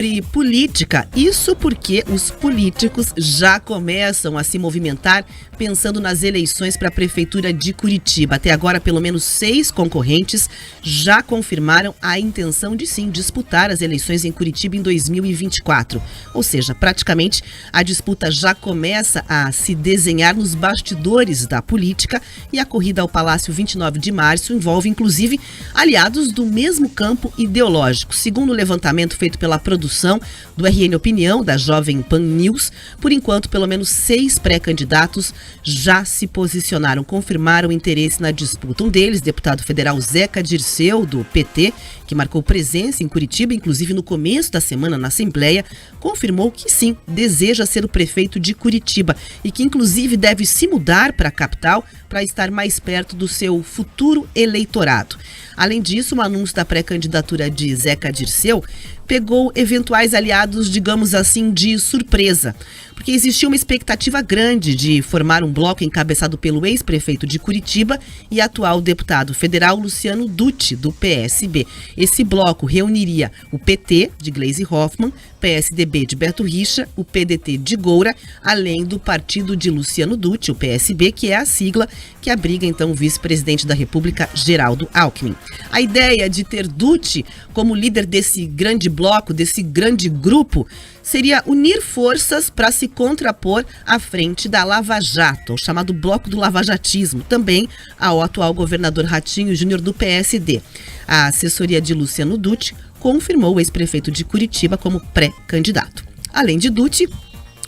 Sobre política, isso porque os políticos já começam a se movimentar pensando nas eleições para a Prefeitura de Curitiba. Até agora, pelo menos 6 concorrentes já confirmaram a intenção de sim disputar as eleições em Curitiba em 2024. Ou seja, praticamente a disputa já começa a se desenhar nos bastidores da política e a corrida ao Palácio 29 de março envolve inclusive aliados do mesmo campo ideológico. Segundo o levantamento feito pela produção do RN Opinião, da Jovem Pan News, por enquanto, pelo menos 6 pré-candidatos já se posicionaram, confirmaram interesse na disputa. Um deles, deputado federal Zeca Dirceu, do PT, que marcou presença em Curitiba, inclusive no começo da semana na Assembleia, confirmou que sim, deseja ser o prefeito de Curitiba e que inclusive deve se mudar para a capital para estar mais perto do seu futuro eleitorado. Além disso, o anúncio da pré-candidatura de Zeca Dirceu pegou eventuais aliados, digamos assim, de surpresa, porque existia uma expectativa grande de formar um bloco encabeçado pelo ex-prefeito de Curitiba e atual deputado federal Luciano Dutti, do PSB. Esse bloco reuniria o PT, de Gleisi Hoffmann, PSDB de Beto Richa, o PDT de Goura, além do partido de Luciano Dutti, o PSB, que é a sigla que abriga então o vice-presidente da República, Geraldo Alckmin. A ideia de ter Dutti como líder desse grande bloco, desse grande grupo, seria unir forças para se contrapor à frente da Lava Jato, o chamado Bloco do Lavajatismo, também ao atual governador Ratinho Júnior do PSD. A assessoria de Luciano Dutti confirmou o ex-prefeito de Curitiba como pré-candidato. Além de Dutti,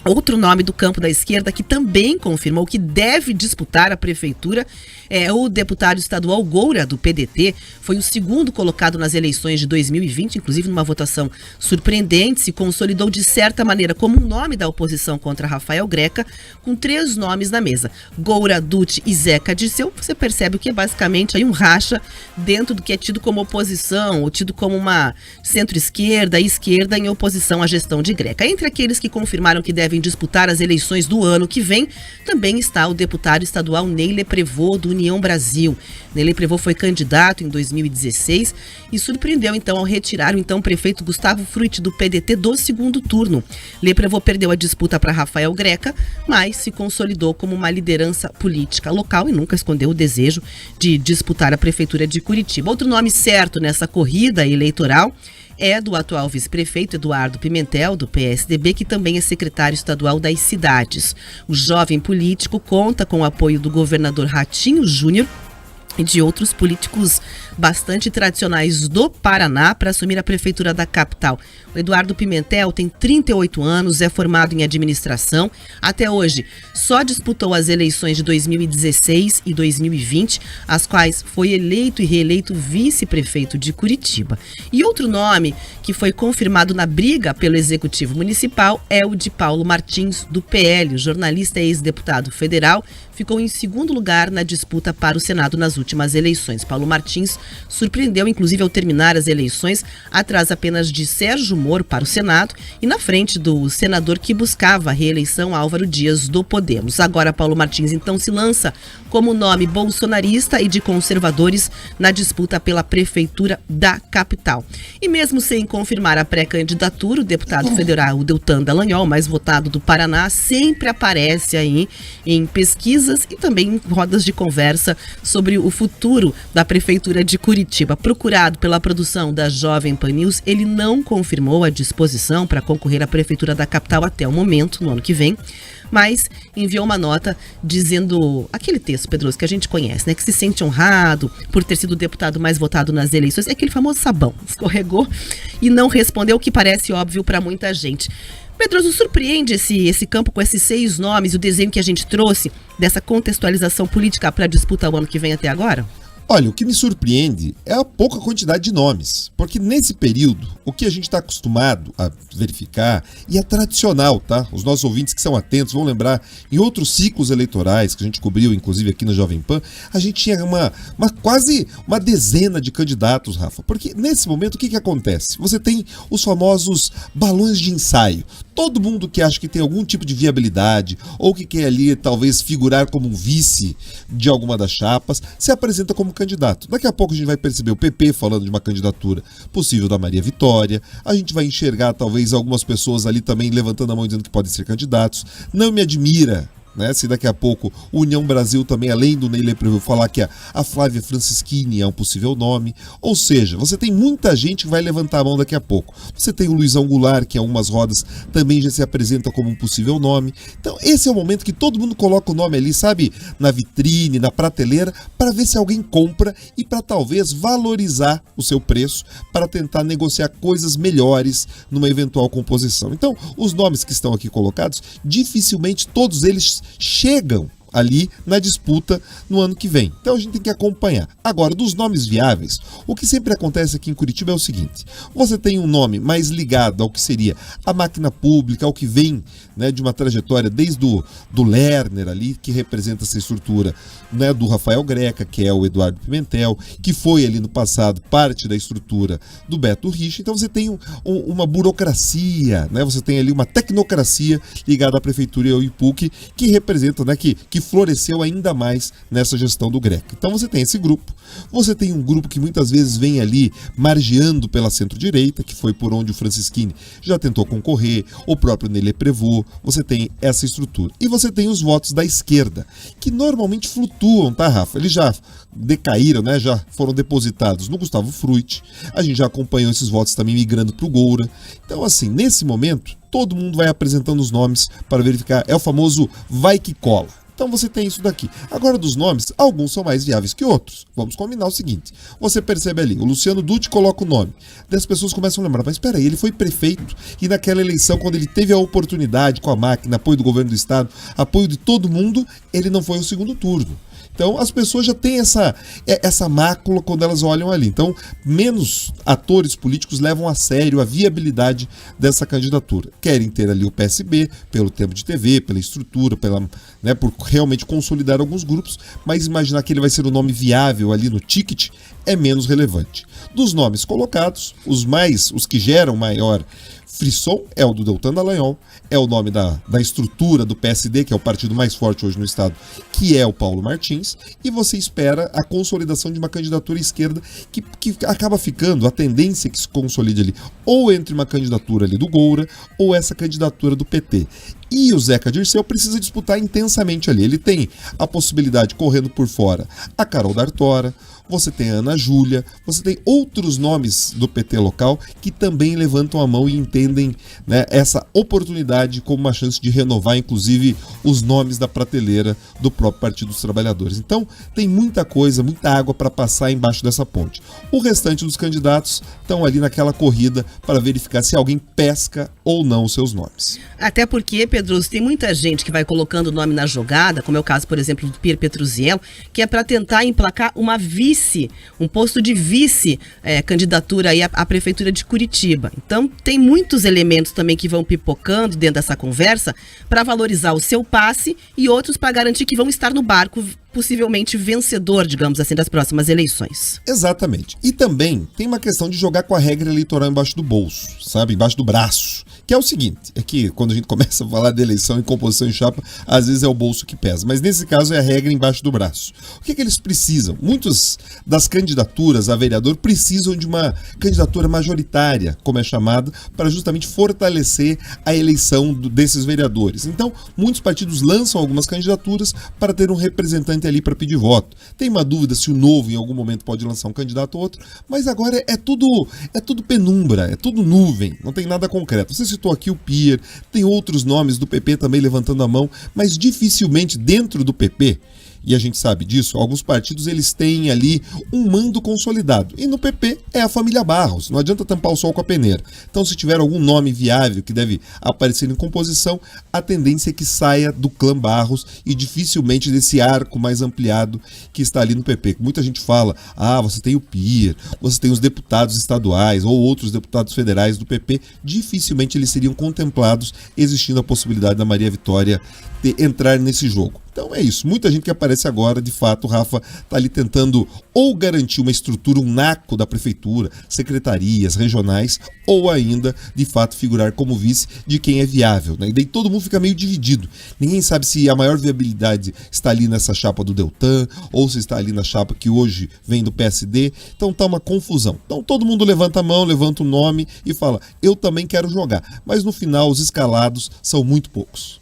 outro nome do campo da esquerda que também confirmou que deve disputar a prefeitura é o deputado estadual Goura, do PDT. Foi o segundo colocado nas eleições de 2020, inclusive numa votação surpreendente, se consolidou de certa maneira como um nome da oposição contra Rafael Greca, com 3 nomes na mesa: Goura, Dutti e Zeca Dirceu. Você percebe que é basicamente aí um racha dentro do que é tido como oposição, ou tido como uma centro-esquerda e esquerda em oposição à gestão de Greca. Entre aqueles que confirmaram que devem disputar as eleições do ano que vem, também está o deputado estadual Ney Leprevot, do União Brasil. Ney Leprevot foi candidato em 2016 e surpreendeu então ao retirar o então prefeito Gustavo Frutti, do PDT, do segundo turno. Leprevot perdeu a disputa para Rafael Greca, mas se consolidou como uma liderança política local e nunca escondeu o desejo de disputar a prefeitura de Curitiba. Outro nome certo nessa corrida eleitoral é do atual vice-prefeito Eduardo Pimentel, do PSDB, que também é secretário estadual das cidades. O jovem político conta com o apoio do governador Ratinho Júnior e de outros políticos bastante tradicionais do Paraná para assumir a prefeitura da capital. O Eduardo Pimentel tem 38 anos, é formado em administração. Até hoje, só disputou as eleições de 2016 e 2020, as quais foi eleito e reeleito vice-prefeito de Curitiba. E outro nome que foi confirmado na briga pelo Executivo Municipal é o de Paulo Martins, do PL. O jornalista e ex-deputado federal ficou em segundo lugar na disputa para o Senado nas últimas eleições. Paulo Martins surpreendeu, inclusive, ao terminar as eleições, atrás apenas de Sérgio Moro para o Senado e na frente do senador que buscava a reeleição, Álvaro Dias, do Podemos. Agora, Paulo Martins, então, se lança como nome bolsonarista e de conservadores na disputa pela prefeitura da capital. E mesmo sem confirmar a pré-candidatura, o deputado federal, o Deltan Dallagnol, mais votado do Paraná, sempre aparece aí em pesquisas e também em rodas de conversa sobre o futuro da prefeitura de Curitiba. Procurado pela produção da Jovem Pan News, ele não confirmou a disposição para concorrer à prefeitura da capital até o momento, no ano que vem, mas enviou uma nota dizendo aquele texto, Pedroso, que a gente conhece, né? Que se sente honrado por ter sido o deputado mais votado nas eleições. É aquele famoso sabão. Escorregou e não respondeu, o que parece óbvio para muita gente. Pedroso, surpreende esse campo com esses 6 nomes, o desenho que a gente trouxe dessa contextualização política para a disputa ao ano que vem até agora? Olha, o que me surpreende é a pouca quantidade de nomes, porque nesse período, o que a gente está acostumado a verificar, e é tradicional, tá? Os nossos ouvintes que são atentos vão lembrar, em outros ciclos eleitorais que a gente cobriu, inclusive aqui na Jovem Pan, a gente tinha quase uma dezena de candidatos, Rafa, porque nesse momento o que acontece? Você tem os famosos balões de ensaio. todo mundo que acha que tem algum tipo de viabilidade ou que quer ali talvez figurar como um vice de alguma das chapas, se apresenta como candidato. Daqui a pouco a gente vai perceber o PP falando de uma candidatura possível da Maria Vitória, a gente vai enxergar talvez algumas pessoas ali também levantando a mão dizendo que podem ser candidatos. Não me admira, né, se daqui a pouco o União Brasil também, além do Ney Leprevaux, falar que a Flávia Francischini é um possível nome. Ou seja, você tem muita gente que vai levantar a mão daqui a pouco. Você tem o Luizão Goulart, que em algumas rodas também já se apresenta como um possível nome. Então esse é o momento que todo mundo coloca o nome ali, sabe, na vitrine, na prateleira, para ver se alguém compra e para talvez valorizar o seu preço, para tentar negociar coisas melhores numa eventual composição. Então os nomes que estão aqui colocados, dificilmente todos eles chegam ali na disputa no ano que vem. Então a gente tem que acompanhar. Agora, dos nomes viáveis, o que sempre acontece aqui em Curitiba é o seguinte: você tem um nome mais ligado ao que seria a máquina pública, ao que vem, né, de uma trajetória desde do Lerner ali, que representa essa estrutura, né, do Rafael Greca, que é o Eduardo Pimentel, que foi ali no passado parte da estrutura do Beto Richa. Então você tem uma burocracia, né, você tem ali uma tecnocracia ligada à prefeitura e ao IPUC, que representa, né, que floresceu ainda mais nessa gestão do Greca. Então você tem esse grupo, você tem um grupo que muitas vezes vem ali margeando pela centro-direita, que foi por onde o Francischini já tentou concorrer, o próprio Ney Leprevaux, você tem essa estrutura. E você tem os votos da esquerda, que normalmente flutuam, tá, Rafa? Eles já decaíram, né? Já foram depositados no Gustavo Fruit, a gente já acompanhou esses votos também migrando para o Goura. Então, assim, nesse momento, todo mundo vai apresentando os nomes para verificar, é o famoso vai que cola. Então você tem isso daqui. Agora, dos nomes, alguns são mais viáveis que outros. Vamos combinar o seguinte: você percebe ali, o Luciano Dutti coloca o nome, daí as pessoas começam a lembrar, mas espera aí, ele foi prefeito e naquela eleição, quando ele teve a oportunidade com a máquina, apoio do governo do estado, apoio de todo mundo, ele não foi ao segundo turno. Então as pessoas já têm essa mácula quando elas olham ali. Então menos atores políticos levam a sério a viabilidade dessa candidatura. Querem ter ali o PSB pelo tempo de TV, pela estrutura, né, por realmente consolidar alguns grupos, mas imaginar que ele vai ser um nome viável ali no ticket é menos relevante. Dos nomes colocados, os que geram maior frisson é o do Deltan Dallagnol, é o nome da estrutura do PSD, que é o partido mais forte hoje no estado, que é o Paulo Martins, e você espera a consolidação de uma candidatura à esquerda que acaba ficando, a tendência que se consolide ali, ou entre uma candidatura ali do Goura, ou essa candidatura do PT. E o Zeca Dirceu precisa disputar intensamente ali. Ele tem a possibilidade, correndo por fora, a Carol D'Artora, você tem a Ana Júlia, você tem outros nomes do PT local que também levantam a mão e entendem, né, essa oportunidade como uma chance de renovar, inclusive, os nomes da prateleira do próprio Partido dos Trabalhadores. Então, tem muita coisa, muita água para passar embaixo dessa ponte. O restante dos candidatos estão ali naquela corrida para verificar se alguém pesca ou não os seus nomes. Até porque, Pedro, tem muita gente que vai colocando o nome na jogada, como é o caso, por exemplo, do Pierre Petruziello, que é para tentar emplacar um posto de vice candidatura aí à prefeitura de Curitiba. Então tem muitos elementos também que vão pipocando dentro dessa conversa para valorizar o seu passe e outros para garantir que vão estar no barco possivelmente vencedor, digamos assim, das próximas eleições. Exatamente. E também tem uma questão de jogar com a regra eleitoral embaixo do bolso, sabe? Embaixo do braço. Que é o seguinte, é que quando a gente começa a falar de eleição e composição em chapa, às vezes é o bolso que pesa, mas nesse caso é a regra embaixo do braço. O que eles precisam? Muitas das candidaturas a vereador precisam de uma candidatura majoritária, como é chamada, para justamente fortalecer a eleição desses vereadores. Então, muitos partidos lançam algumas candidaturas para ter um representante ali para pedir voto. Tem uma dúvida se o Novo em algum momento pode lançar um candidato ou outro, mas agora é tudo penumbra, é tudo nuvem, não tem nada concreto. Você citou aqui o Pierre, tem outros nomes do PP também levantando a mão, mas dificilmente dentro do PP, e a gente sabe disso, alguns partidos eles têm ali um mando consolidado. E no PP é a família Barros, não adianta tampar o sol com a peneira. Então se tiver algum nome viável que deve aparecer em composição, a tendência é que saia do clã Barros e dificilmente desse arco mais ampliado que está ali no PP. Muita gente fala, você tem o Pierre, você tem os deputados estaduais ou outros deputados federais do PP, dificilmente eles seriam contemplados existindo a possibilidade da Maria Vitória entrar nesse jogo. Então é isso, muita gente que aparece agora, de fato, o Rafa está ali tentando ou garantir uma estrutura, um naco da prefeitura, secretarias, regionais, ou ainda, de fato, figurar como vice de quem é viável, né? E daí todo mundo fica meio dividido. Ninguém sabe se a maior viabilidade está ali nessa chapa do Deltan, ou se está ali na chapa que hoje vem do PSD. Então tá uma confusão. Então todo mundo levanta a mão, levanta o nome e fala, eu também quero jogar. Mas no final os escalados são muito poucos.